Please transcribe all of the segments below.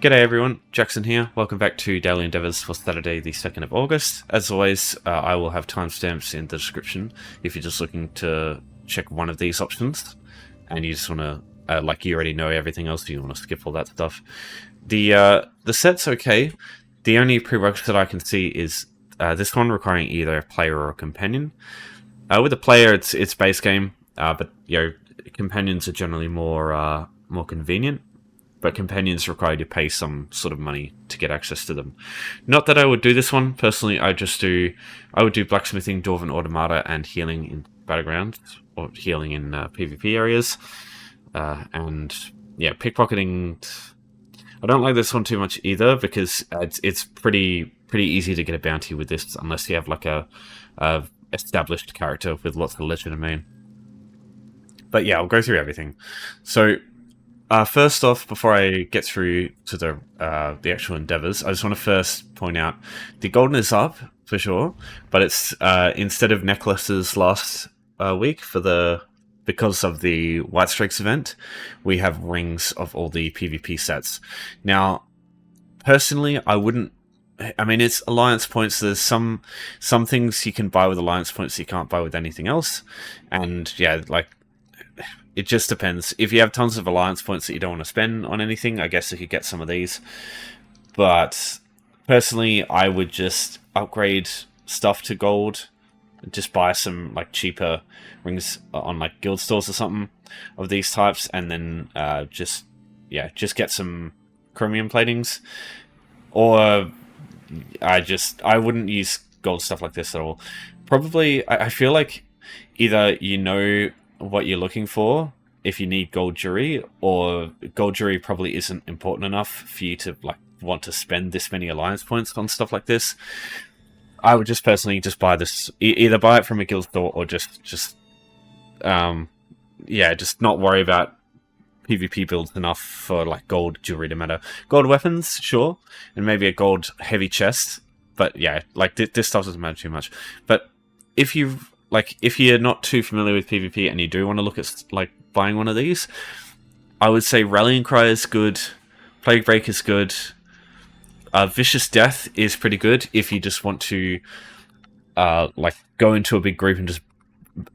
G'day everyone, Jackson here. Welcome back to Daily Endeavours for Saturday the 2nd of August. As always, I will have timestamps in the description if you're just looking to check one of these options and you just want to, like you already know everything else, you want to skip all that stuff. The set's okay. The only prerequisite I can see is this one requiring either a player or a companion. With a player, it's base game, but companions are generally more convenient. But companions require you to pay some sort of money to get access to them. Not that I would do this one personally. I would do blacksmithing, Dwarven Automata, and healing in Battlegrounds or healing in PvP areas. And yeah, pickpocketing. I don't like this one too much either because it's pretty easy to get a bounty with this unless you have like a established character with lots of legitimacy. But yeah, I'll go through everything. So. First off, before I get through to the actual endeavors, I just want to first point out the golden is up for sure, but it's instead of necklaces last week because of the White Strikes event, we have rings of all the PvP sets. Now, personally, I wouldn't. I mean, it's alliance points. There's some things you can buy with alliance points that you can't buy with anything else, and yeah, like. It just depends. If you have tons of alliance points that you don't want to spend on anything, I guess you could get some of these. But personally, I would just upgrade stuff to gold. Just buy some like cheaper rings on like guild stores or something of these types, and then just get some chromium platings. Or I wouldn't use gold stuff like this at all. Probably, I feel like either what you're looking for if you need gold jewelry, or gold jewelry probably isn't important enough for you to like want to spend this many alliance points on stuff like this. I would just personally just buy this, either buy it from a guild store or just not worry about PvP builds enough for like gold jewelry to matter. Gold weapons, sure, and maybe a gold heavy chest, but yeah, like this stuff doesn't matter too much. But if you're not too familiar with PvP and you do want to look at like buying one of these, I would say Rallying Cry is good, Plague Break is good, Vicious Death is pretty good if you just want to like go into a big group and just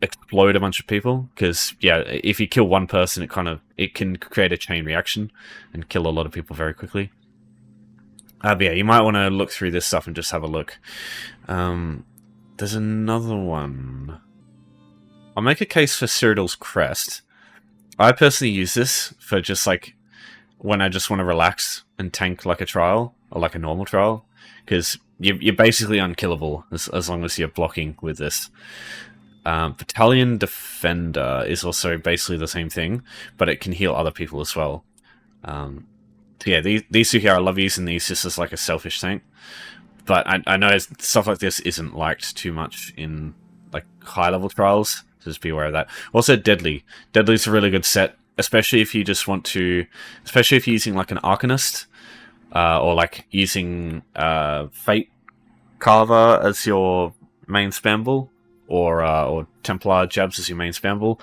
explode a bunch of people. Because yeah, if you kill one person, it can create a chain reaction and kill a lot of people very quickly. But yeah, you might want to look through this stuff and just have a look. There's another one. I'll make a case for Cyrodiil's Crest. I personally use this for just like when I just want to relax and tank like a trial or like a normal trial, because you're basically unkillable as long as you're blocking with this. Battalion Defender is also basically the same thing, but it can heal other people as well. So yeah, these two here, I love using these just as like a selfish tank. But I know stuff like this isn't liked too much in like high level trials, so just be aware of that. Also, Deadly. Deadly's a really good set, especially if you just want to, especially if you're using like an Arcanist, or like using Fate Carver as your main spam bull, or Templar Jabs as your main spam bull,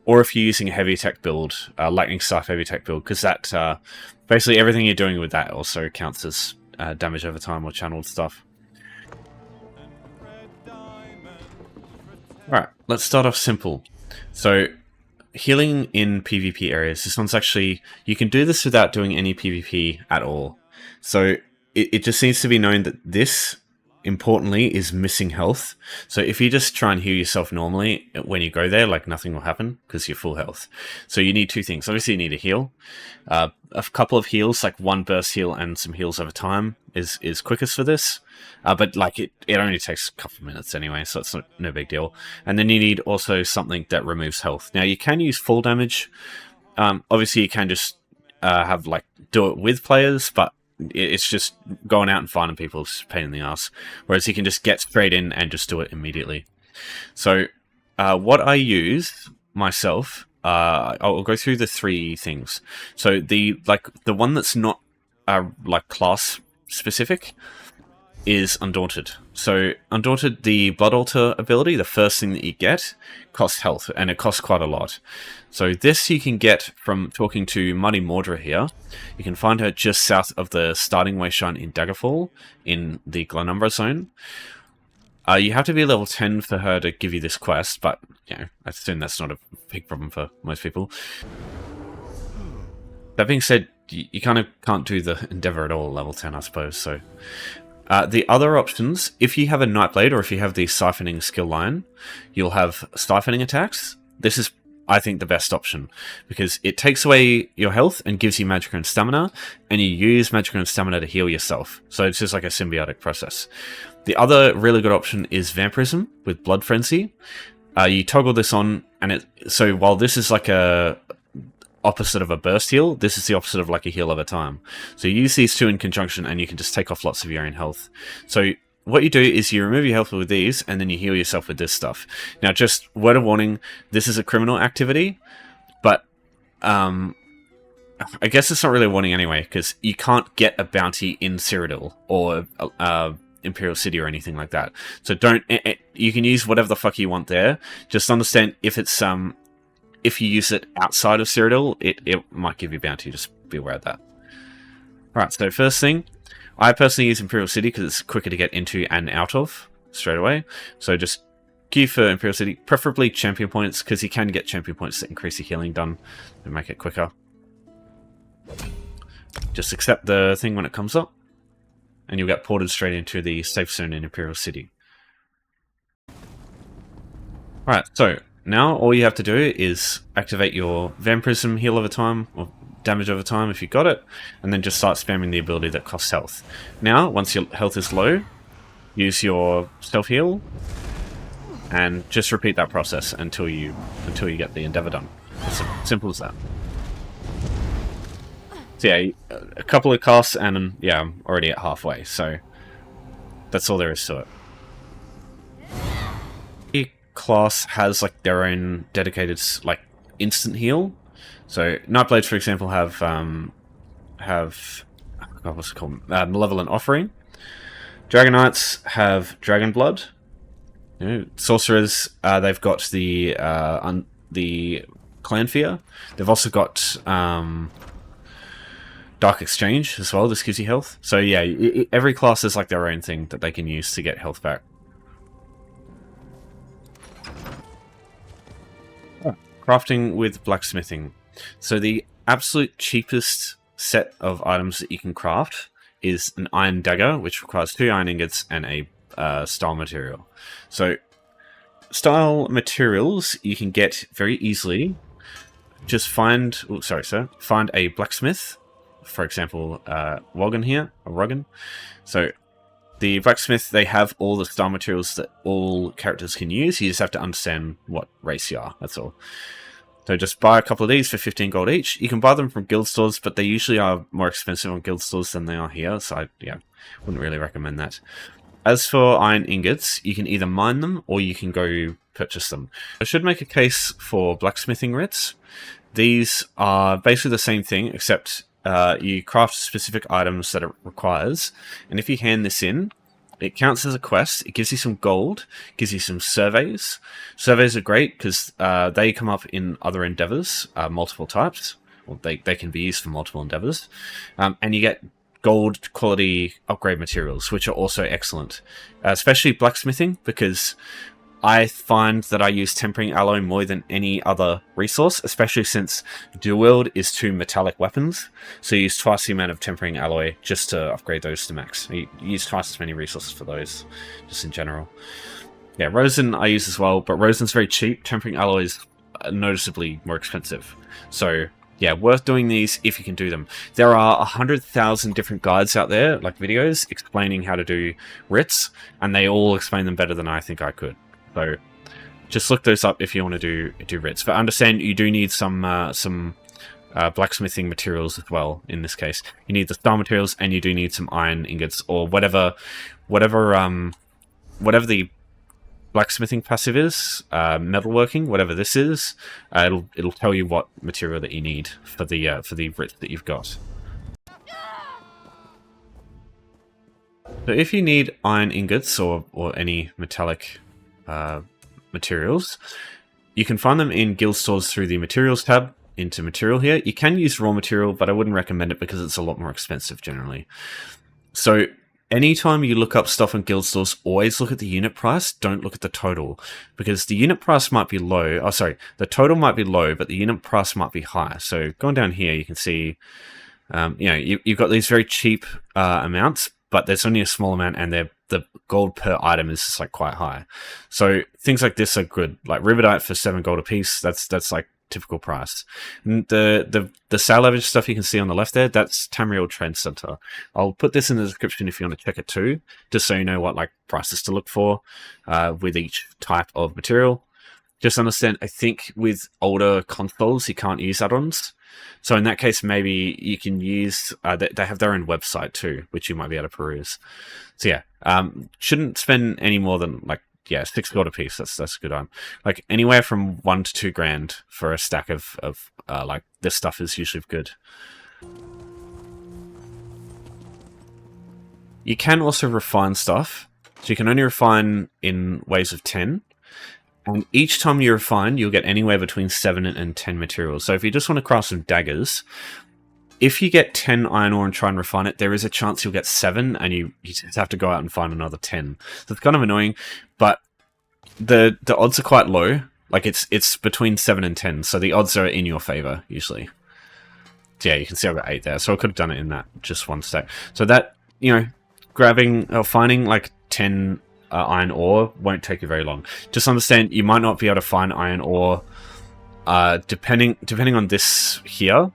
or if you're using a heavy attack build, Lightning Staff heavy attack build, because that basically everything you're doing with that also counts as damage over time or channeled stuff. Alright, let's start off simple. So, healing in PvP areas. This one's actually, you can do this without doing any PvP at all. So, it just needs to be known that this, importantly, is missing health. So if you just try and heal yourself normally, when you go there, like nothing will happen because you're full health. So you need two things. Obviously, you need a heal. A couple of heals, like one burst heal and some heals over time, is quickest for this. But like it only takes a couple of minutes anyway, so it's no big deal. And then you need also something that removes health. Now you can use full damage. Obviously, you can just have like do it with players, but it's just going out and finding people is a pain in the ass. Whereas you can just get straight in and just do it immediately. So what I use myself, I'll go through the three things. So the one that's not like class specific is Undaunted. So Undaunted, the Blood Altar ability, the first thing that you get, costs health, and it costs quite a lot. So this you can get from talking to Muddy Mordra here. You can find her just south of the starting wayshrine in Daggerfall, in the Glenumbra zone. You have to be level 10 for her to give you this quest, but you know, I assume that's not a big problem for most people. That being said, you kind of can't do the Endeavour at all at level 10, I suppose, so... the other options, if you have a Nightblade or if you have the Siphoning skill line, you'll have Siphoning attacks. This is, I think, the best option, because it takes away your health and gives you Magicka and Stamina, and you use Magicka and Stamina to heal yourself. So it's just like a symbiotic process. The other really good option is Vampirism with Blood Frenzy. You toggle this on, and so while this is like a opposite of a burst heal, this is the opposite of like a heal over time. So you use these two in conjunction and you can just take off lots of your own health. So what you do is you remove your health with these and then you heal yourself with this stuff. Now, just word of warning, this is a criminal activity, but I guess it's not really a warning anyway, because you can't get a bounty in Cyrodiil or Imperial City or anything like that. So don't, you can use whatever the fuck you want there. Just understand if you use it outside of Cyrodiil, it might give you bounty. Just be aware of that. Alright, so first thing, I personally use Imperial City because it's quicker to get into and out of straight away. So just queue for Imperial City, preferably champion points, because you can get champion points that increase your healing done and make it quicker. Just accept the thing when it comes up, and you'll get ported straight into the safe zone in Imperial City. Alright, so now all you have to do is activate your Vampirism heal over time, or damage over time if you got it, and then just start spamming the ability that costs health. Now, once your health is low, use your self heal, and just repeat that process until you get the Endeavour done. It's simple as that. So yeah, a couple of casts, and yeah, I'm already at halfway, so that's all there is to it. Class has like their own dedicated like instant heal. So Nightblades, for example, have what's it called? Malevolent Offering. Dragon Knights have Dragon Blood. You know, sorcerers, they've got the Clan Fear. They've also got Dark Exchange as well. This gives you health. So yeah, every class has like their own thing that they can use to get health back. Crafting with Blacksmithing. So the absolute cheapest set of items that you can craft is an Iron Dagger, which requires 2 iron ingots and a style material. So style materials you can get very easily. Just find a blacksmith. For example, Wogan here, or Rogan. So the blacksmith, they have all the style materials that all characters can use. You just have to understand what race you are, that's all. So just buy a couple of these for 15 gold each. You can buy them from guild stores, but they usually are more expensive on guild stores than they are here, so I wouldn't really recommend that. As for iron ingots, you can either mine them or you can go purchase them. I should make a case for blacksmithing writs. These are basically the same thing, except you craft specific items that it requires, and if you hand this in, it counts as a quest. It gives you some gold, gives you some surveys. Surveys are great because they come up in other endeavors, multiple types. Well, they can be used for multiple endeavors. And you get gold quality upgrade materials, which are also excellent. Especially blacksmithing, because I find that I use tempering alloy more than any other resource, especially since dual wield is 2 metallic weapons. So you use twice the amount of tempering alloy just to upgrade those to max. You use twice as many resources for those, just in general. Yeah, Rosin I use as well, but Rosin's very cheap. Tempering alloy is noticeably more expensive. So yeah, worth doing these if you can do them. There are 100,000 different guides out there, like videos, explaining how to do writs, and they all explain them better than I think I could. So just look those up if you want to do writs. But understand you do need some blacksmithing materials as well. In this case, you need the style materials, and you do need some iron ingots or whatever the blacksmithing passive is, metalworking, whatever this is. It'll tell you what material that you need for the writ that you've got. So if you need iron ingots or any metallic materials, you can find them in guild stores through the materials tab into material here. You can use raw material, but I wouldn't recommend it because it's a lot more expensive generally. So anytime you look up stuff in guild stores, always look at the unit price, don't look at the total, because the unit price might be low. Oh, sorry, the total might be low, but the unit price might be high. So going down here, you can see, you've got these very cheap amounts, but there's only a small amount, and the gold per item is just like quite high. So things like this are good, like Riverite for 7 gold a piece. That's like typical price. And the salvage stuff you can see on the left there, that's Tamriel Trade Center. I'll put this in the description if you want to check it too, just so you know what like prices to look for with each type of material. Just understand, I think with older consoles you can't use add-ons, so in that case maybe you can use they have their own website too, which you might be able to peruse. So yeah, shouldn't spend any more than like 6 gold a piece. That's a good one. Like anywhere from 1 to 2 grand for a stack of like this stuff is usually good. You can also refine stuff, so you can only refine in waves of 10. And each time you refine, you'll get anywhere between 7 and 10 materials. So if you just want to craft some daggers, if you get 10 iron ore and try and refine it, there is a chance you'll get 7, and you just have to go out and find another 10. So it's kind of annoying, but the odds are quite low. Like it's between 7 and 10, so the odds are in your favor usually. So yeah, you can see I've got 8 there. So I could have done it in that just one stack. So that, grabbing or finding like 10 iron ore won't take you very long. Just understand you might not be able to find iron ore depending on this here.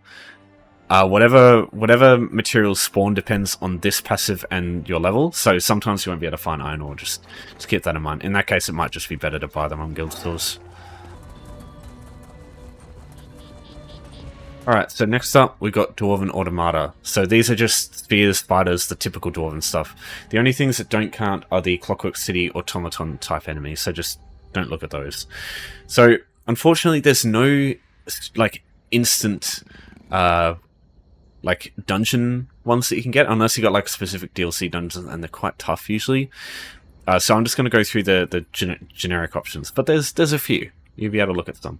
Whatever materials spawn depends on this passive and your level, so sometimes you won't be able to find iron ore. Just keep that in mind. In that case, it might just be better to buy them on guild stores. Alright, so next up we've got Dwarven Automata. So these are just spheres, spiders, the typical Dwarven stuff. The only things that don't count are the Clockwork City automaton type enemies, so just don't look at those. So unfortunately there's no like instant like dungeon ones that you can get, unless you got like specific DLC dungeons, and they're quite tough usually. So I'm just going to go through the generic options, but there's a few. You'll be able to look at them.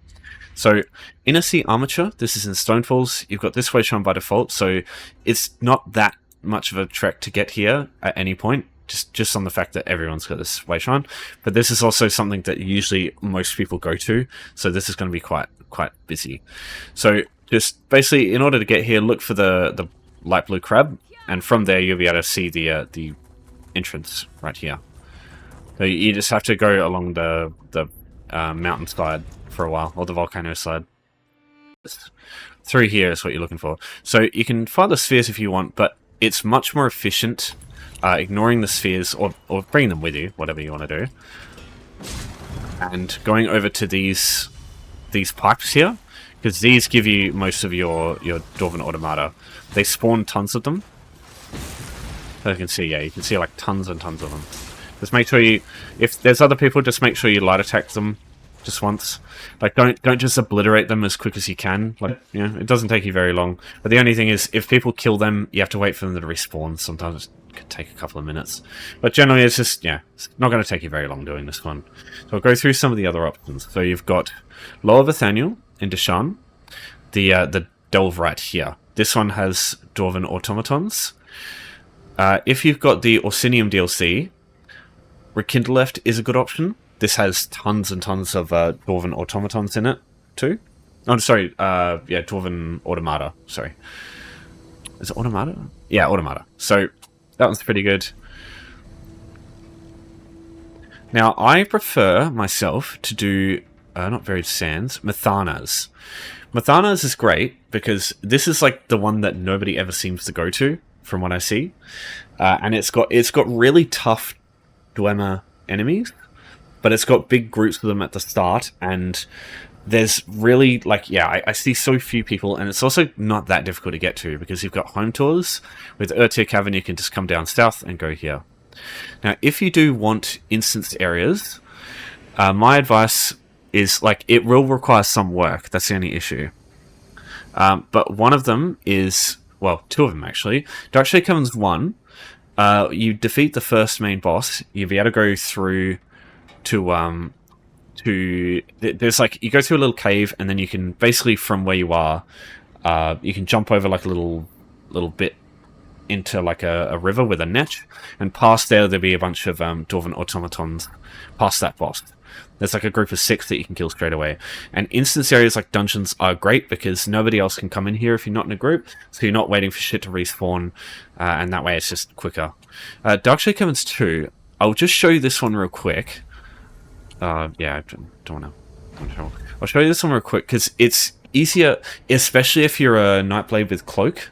So Inner Sea Armature, this is in Stonefalls. You've got this Wayshrine by default, so it's not that much of a trek to get here at any point, just on the fact that everyone's got this Wayshrine. But this is also something that usually most people go to, so this is going to be quite busy. So just basically, in order to get here, look for the light blue crab, and from there you'll be able to see the entrance right here. So you just have to go along the mountain side for a while, or the volcano side. Through here is what you're looking for. So you can find the spheres if you want, but it's much more efficient ignoring the spheres, or bringing them with you, whatever you want to do, and going over to these pipes here, because these give you most of your Dwarven Automata. They spawn tons of them. So you can see, you can see like tons and tons of them. Just make sure if there's other people, just make sure you light attack them just once. Like don't just obliterate them as quick as you can. Like, it doesn't take you very long. But the only thing is, if people kill them, you have to wait for them to respawn. Sometimes it could take a couple of minutes. But generally it's just, it's not going to take you very long doing this one. So I'll go through some of the other options. So you've got Lower Vithaniel in Deshan, the Delve right here. This one has Dwarven Automatons. If you've got the Orsinium DLC, Rekindleft is a good option. This has tons and tons of Dwarven Automatons in it, too. Oh, sorry, Dwarven Automata, sorry. Is it Automata? Yeah, Automata. So, that one's pretty good. Now, I prefer, myself, to do, not Varied Sands, Methanas. Methanas is great, because this is like the one that nobody ever seems to go to, from what I see. And it's got really tough Dwemer enemies, but it's got big groups of them at the start, and there's really, I see so few people, and it's also not that difficult to get to, because you've got home tours. With Urtir Cavern, you can just come down south and go here. Now, if you do want instanced areas, my advice is, it will require some work, that's the only issue. But one of them is, well, two of them actually. Darkshade Cavern's one. You defeat the first main boss, you'll be able to go through to there's like, you go through a little cave, and then you can basically, from where you are, you can jump over like a little bit into like a river with a net, and past there'll be a bunch of Dwarven automatons past that boss. There's like a group of 6 that you can kill straight away. And instance areas like dungeons are great because nobody else can come in here if you're not in a group, so you're not waiting for shit to respawn, and that way it's just quicker. Dark Shade Caverns 2, I'll just show you this one real quick. Yeah, I don't want to. I'll show you this one real quick because it's easier, especially if you're a Nightblade with Cloak,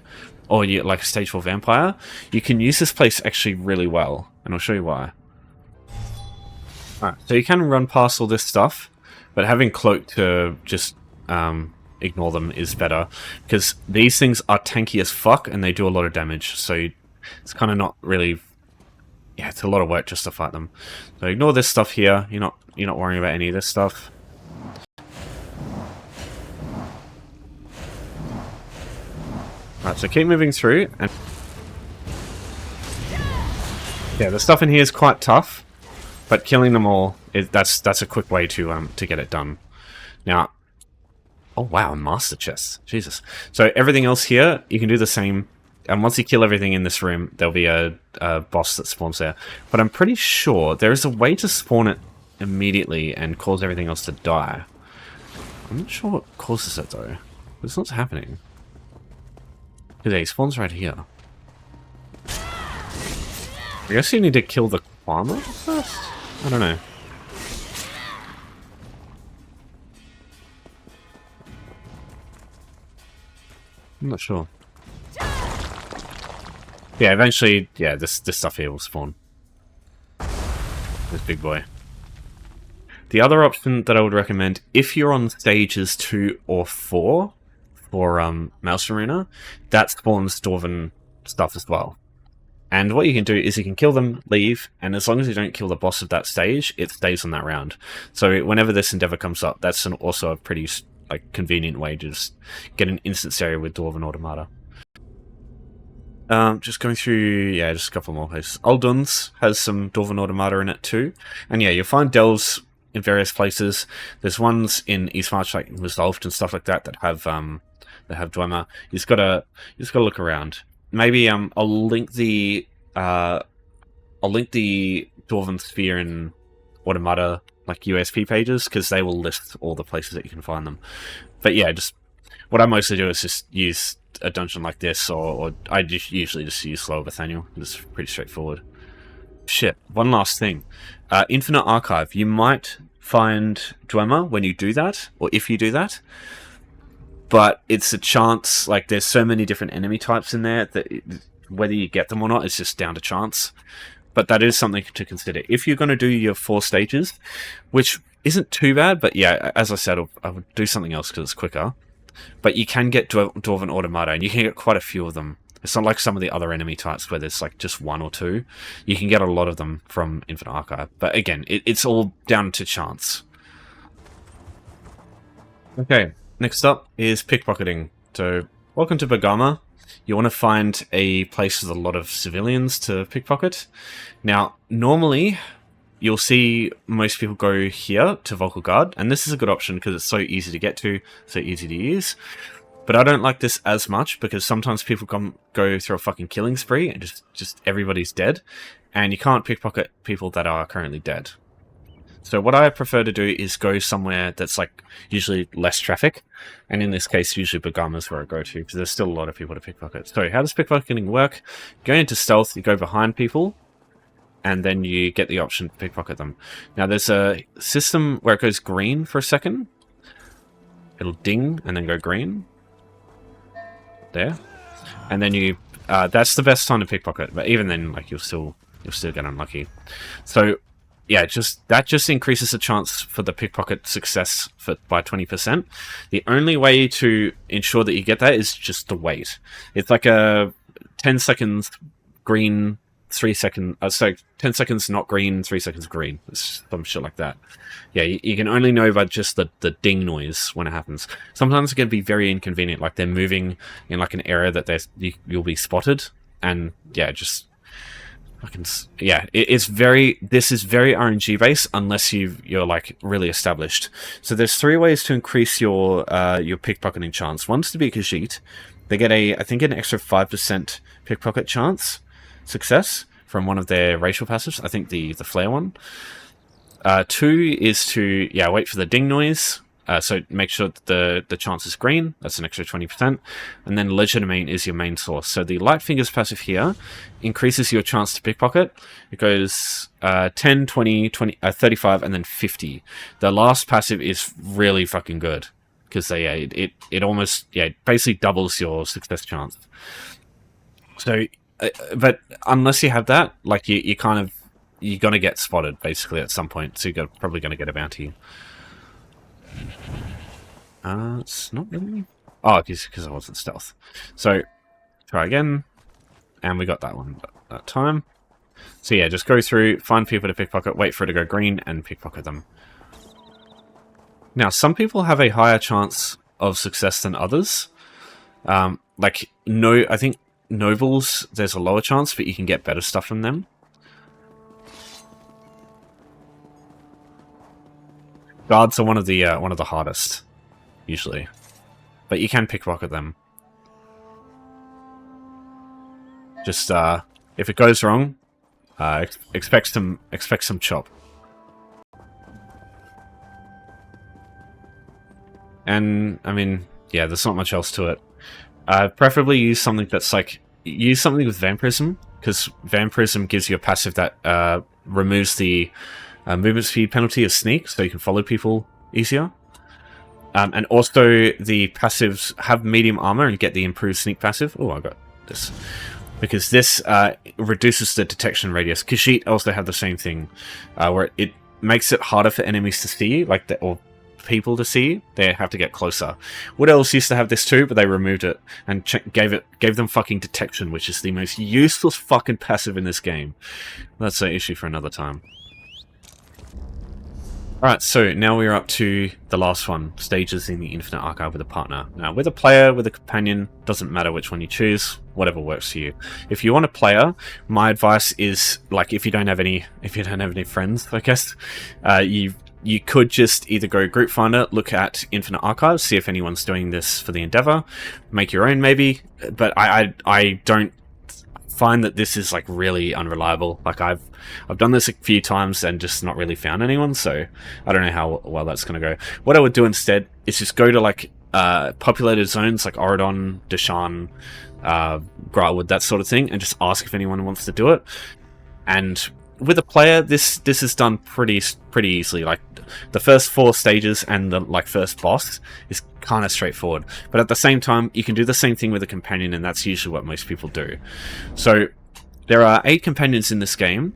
or you're like a Stage 4 Vampire. You can use this place actually really well, and I'll show you why. Alright, so you can run past all this stuff, but having Cloak to just ignore them is better, because these things are tanky as fuck, and they do a lot of damage, so it's kind of not really... Yeah, it's a lot of work just to fight them. So ignore this stuff here, you're not worrying about any of this stuff. Alright, so keep moving through, and... Yeah, the stuff in here is quite tough, but killing them all, that's a quick way to get it done. Now, oh wow, Master Chest, Jesus. So everything else here, you can do the same, and once you kill everything in this room, there'll be a boss that spawns there. But I'm pretty sure there is a way to spawn it immediately and cause everything else to die. I'm not sure what causes it though. It's not happening. Yeah, he spawns right here. I guess you need to kill the farmer first? I don't know. I'm not sure. Yeah, eventually, yeah, this stuff here will spawn. This big boy. The other option that I would recommend, if you're on stages 2 or 4 for Mouse Arena, that spawns Dwarven stuff as well. And what you can do is you can kill them, leave, and as long as you don't kill the boss of that stage, it stays on that round. So whenever this endeavor comes up, that's also a pretty convenient way to just get an instance area with Dwarven Automata. Just going through, yeah, just a couple more places. Uldun's has some Dwarven Automata in it too. And yeah, you'll find delves in various places. There's ones in Eastmarch, like Resolved and stuff like that, that have Dwemer. You just gotta look around. Maybe I'll link the Dwarven Sphere and Automata like USP pages, because they will list all the places that you can find them. But yeah, just what I mostly do is just use a dungeon like this, or I usually just use Slower Nathaniel. It's pretty straightforward. Shit, one last thing. Infinite Archive. You might find Dwemer when you do that, or if you do that. But it's a chance, like there's so many different enemy types in there that whether you get them or not, it's just down to chance. But that is something to consider. If you're going to do your 4 stages, which isn't too bad, but yeah, as I said, I would do something else because it's quicker. But you can get Dwarven Automata, and you can get quite a few of them. It's not like some of the other enemy types where there's like just 1 or 2. You can get a lot of them from Infinite Archive. But again, it's all down to chance. Okay. Next up is pickpocketing. So, welcome to Bergama. You want to find a place with a lot of civilians to pickpocket. Now, normally, you'll see most people go here to Vocal Guard, and this is a good option because it's so easy to get to, so easy to use. But I don't like this as much because sometimes people go through a fucking killing spree and just everybody's dead, and you can't pickpocket people that are currently dead. So what I prefer to do is go somewhere that's like usually less traffic, and in this case usually Bergama's where I go to because there's still a lot of people to pickpocket. So how does pickpocketing work? Go into stealth, you go behind people, and then you get the option to pickpocket them. Now there's a system where it goes green for a second. It'll ding and then go green. There. And then you that's the best time to pickpocket, but even then like you'll still get unlucky. So yeah, that just increases the chance for the pickpocket success by 20%. The only way to ensure that you get that is just to wait. It's like a 10 seconds green, 3 seconds... so 10 seconds not green, 3 seconds green. It's some shit like that. Yeah, you can only know by just the ding noise when it happens. Sometimes it can be very inconvenient, like they're moving in like an area that you'll be spotted, and yeah, just... Yeah, it's very. This is very RNG based unless you're like really established. So there's 3 ways to increase your pickpocketing chance. One's to be a Khajiit. They get I think an extra 5% pickpocket chance success from one of their racial passives. I think the flare one. 2 is to wait for the ding noise. So make sure that the chance is green. That's an extra 20%. And then legitimate is your main source. So the light fingers passive here increases your chance to pickpocket. It goes 10, 20, 35, and then 50. The last passive is really fucking good because it almost basically doubles your success chance. So, but unless you have that, like you're gonna get spotted basically at some point. So you're probably gonna get a bounty. It's not really. Oh, because I wasn't stealth. So, try again. And we got that one that time. So yeah, just go through, find people to pickpocket, wait for it to go green, and pickpocket them. Now, some people have a higher chance of success than others. I think nobles, there's a lower chance, but you can get better stuff from them. Guards are one of the hardest, usually, but you can pickpocket them. Just if it goes wrong, expect some chop. And I mean, yeah, there's not much else to it. Preferably use something that's use something with Vampirism, because Vampirism gives you a passive that removes the movement speed penalty of sneak, so you can follow people easier. And also the passives have medium armor and get the improved sneak passive. Oh, I got this. Because this reduces the detection radius. Khajiit also have the same thing, where it makes it harder for enemies to see, or people to see. They have to get closer. Wood Elves used to have this too, but they removed it and gave them fucking detection, which is the most useless fucking passive in this game. That's an issue for another time. Alright, so now we're up to the last one, stages in the Infinite Archive with a partner. Now, with a player, with a companion, doesn't matter which one you choose, whatever works for you. If you want a player, my advice is, if you don't have any friends, I guess, you could just either go group finder, look at Infinite Archive, see if anyone's doing this for the Endeavor, make your own maybe, but I don't find that this is really unreliable. I've done this a few times and just not really found anyone, so I don't know how well that's going to go. What I would do instead is just go to populated zones like Oridon, Deshan, Grotwood, that sort of thing, and just ask if anyone wants to do it. And with a player, this is done pretty easily. The first 4 stages and the first boss is kind of straightforward. But at the same time, you can do the same thing with a companion, and that's usually what most people do. So there are 8 companions in this game,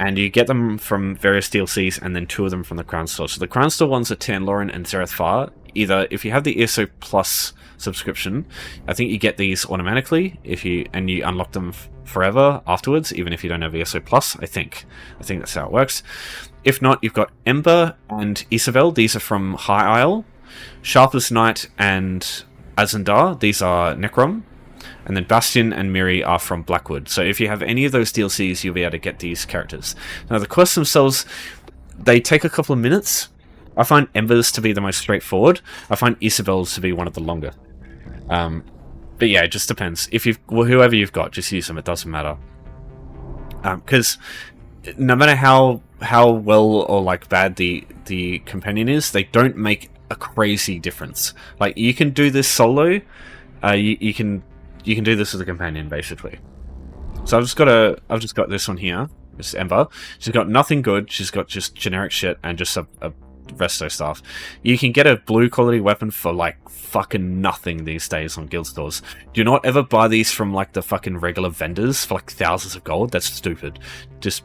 and you get them from various DLCs, and then 2 of them from the Crown Store. So the Crown Store ones are Tanloran and Zereth Far. Either if you have the ESO Plus subscription, I think you get these automatically you unlock them forever afterwards, even if you don't have ESO Plus. I think that's how it works. If not, you've got Ember and Isabel. These are from High Isle. Sharpless Knight and Azandar. These are Necrom. And then Bastion and Miri are from Blackwood. So if you have any of those DLCs, you'll be able to get these characters. Now, the quests themselves, they take a couple of minutes. I find Ember's to be the most straightforward. I find Isabel's to be one of the longer. But yeah, it just depends. Whoever you've got, just use them. It doesn't matter. Because no matter how well or bad the companion is, they don't make a crazy difference. You can do this solo. You can do this with a companion, basically. So I've just got this one here. This is Ember. She's got nothing good. She's got just generic shit and just a resto stuff. You can get a blue quality weapon for fucking nothing these days on guild stores. Do not ever buy these from the fucking regular vendors for thousands of gold. That's stupid. Just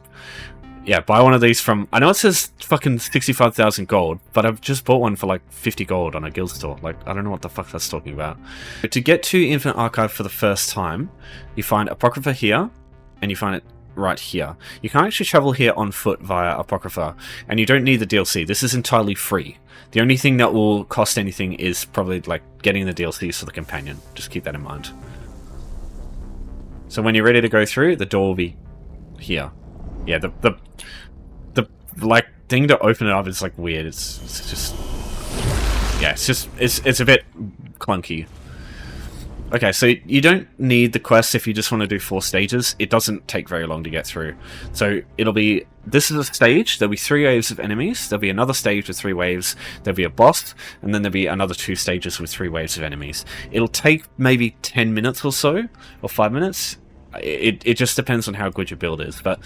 buy one of these from... I know it says fucking 65,000 gold, but I've just bought one for 50 gold on a guild store. I don't know what the fuck that's talking about. But to get to Infinite Archive for the first time, you find Apocrypha here, and you find it right here. You can actually travel here on foot via Apocrypha, and you don't need the DLC. This is entirely free. The only thing that will cost anything is probably getting the DLCs for the companion. Just keep that in mind. So when you're ready to go through, the door will be here. Yeah, the like thing to open it up is like weird. It's just, yeah, it's a bit clunky. Okay, so you don't need the quest if you just want to do 4 stages. It doesn't take very long to get through. So it'll be, this is a stage, there'll be 3 waves of enemies, there'll be another stage with 3 waves, there'll be a boss, and then there'll be another 2 stages with 3 waves of enemies. It'll take maybe 10 minutes or so, or 5 minutes. It just depends on how good your build is. But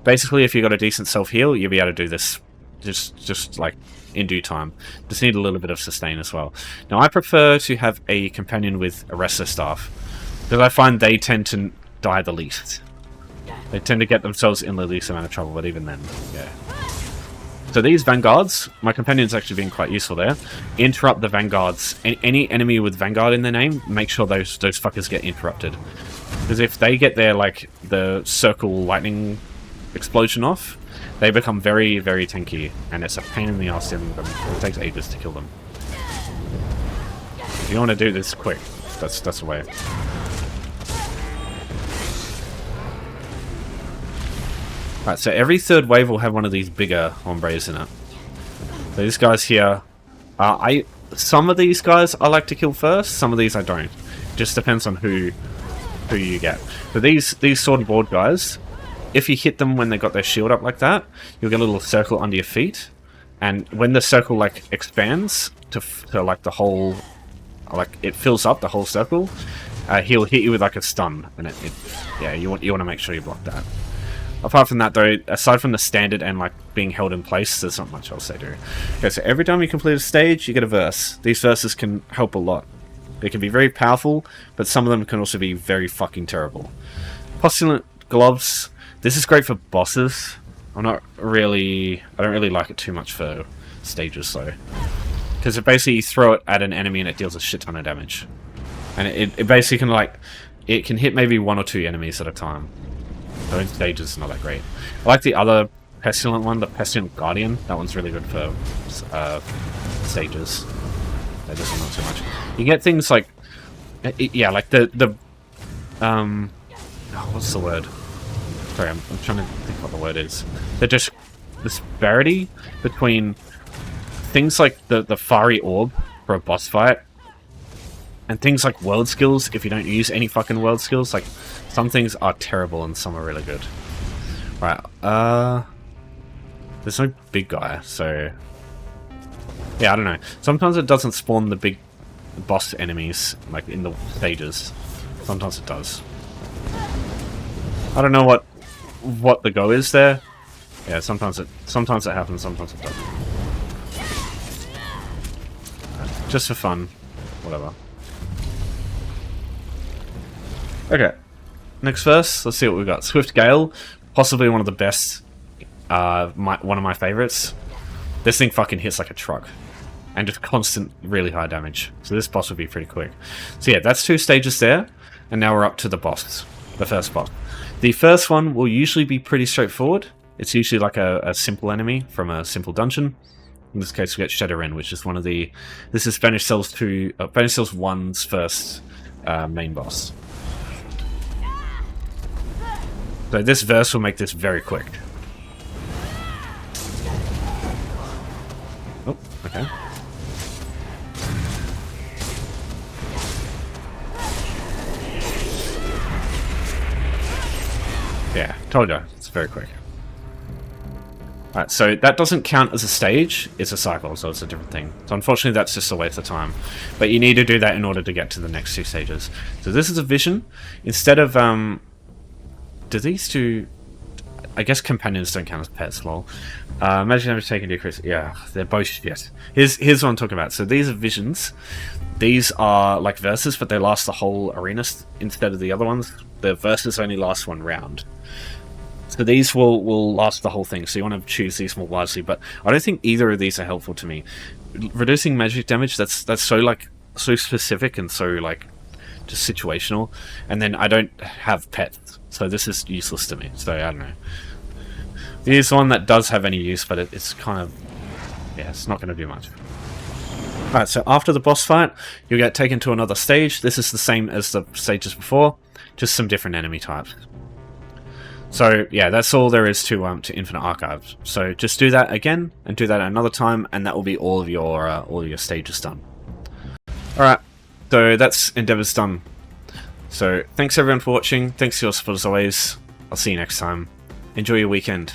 basically, if you've got a decent self-heal, you'll be able to do this just like in due time. Just need a little bit of sustain as well. Now I prefer to have a companion with a Resto Staff, because I find they tend to die the least. They tend to get themselves in the least amount of trouble, but even then, yeah. So these Vanguards, my companion's actually been quite useful there. Interrupt the Vanguards. Any enemy with Vanguard in their name, make sure those fuckers get interrupted. Because if they get their, like, the circle lightning explosion off, they become very, very tanky, and it's a pain in the ass dealing with them. It takes ages to kill them. If you want to do this quick, that's the way. Right, so every 3rd wave will have one of these bigger hombres in it. So these guys here, some of these guys I like to kill first, some of these I don't. Just depends on who you get. But these sword and board guys, if you hit them when they got their shield up like that, you'll get a little circle under your feet, and when the circle like expands to like the whole, like it fills up the whole circle, he'll hit you with like a stun, and yeah, you want to make sure you block that. Apart from that though, aside from the standard and like being held in place, there's not much else they do. Okay, so every time you complete a stage, you get a verse. These verses can help a lot. They can be very powerful, but some of them can also be very fucking terrible. Postulant Gloves. This is great for bosses. I don't really like it too much for stages though. Because it basically, you throw it at an enemy and it deals a shit ton of damage. And it basically can like, it can hit maybe 1 or 2 enemies at a time. So in stages, it's not that great. I like the other Pestilent one, the Pestilent Guardian. That one's really good for stages. This one not so much. You get things like, yeah, like oh, what's the word? Sorry, I'm trying to think what the word is. They're just disparity between things like the fiery orb for a boss fight, and things like world skills. If you don't use any fucking world skills, like some things are terrible and some are really good. Right, there's no big guy, so yeah, I don't know. Sometimes it doesn't spawn the big boss enemies like in the stages. Sometimes it does. I don't know what the go is there. Yeah, sometimes it happens, sometimes it doesn't. Just for fun, whatever. Okay, next verse. Let's see what we've got. Swift Gale, possibly one of the best. One of my favorites. This thing fucking hits like a truck, and just constant, really high damage. So this boss would be pretty quick. So yeah, that's 2 stages there, and now we're up to the boss, the first boss. The first one will usually be pretty straightforward. It's usually like a simple enemy from a simple dungeon. In this case, we get Shadowren, which is one of the. This is Spanish Cells 1's first main boss. So this verse will make this very quick. Oh, okay. Yeah, told you, it's very quick. Alright, so that doesn't count as a stage, it's a cycle, so it's a different thing. So unfortunately that's just a waste of time. But you need to do that in order to get to the next 2 stages. So this is a vision. Instead of, do these 2... I guess companions don't count as pets, lol. Imagine never taking decrease. Yeah, they're both shit. Here's what I'm talking about. So these are visions. These are like verses, but they last the whole arena instead of the other ones. The verses only last 1 round. So these will last the whole thing, so you want to choose these more wisely, but I don't think either of these are helpful to me. Reducing magic damage, that's so specific and so like just situational, and then I don't have pets, so this is useless to me, so I don't know. Here's one that does have any use, but it's kind of, yeah, it's not going to do much. Alright, so after the boss fight, you'll get taken to another stage. This is the same as the stages before, just some different enemy types. So yeah, that's all there is to Infinite Archives. So just do that again, and do that another time, and that will be all of your stages done. All right, so that's Endeavours done. So thanks everyone for watching. Thanks for your support as always. I'll see you next time. Enjoy your weekend.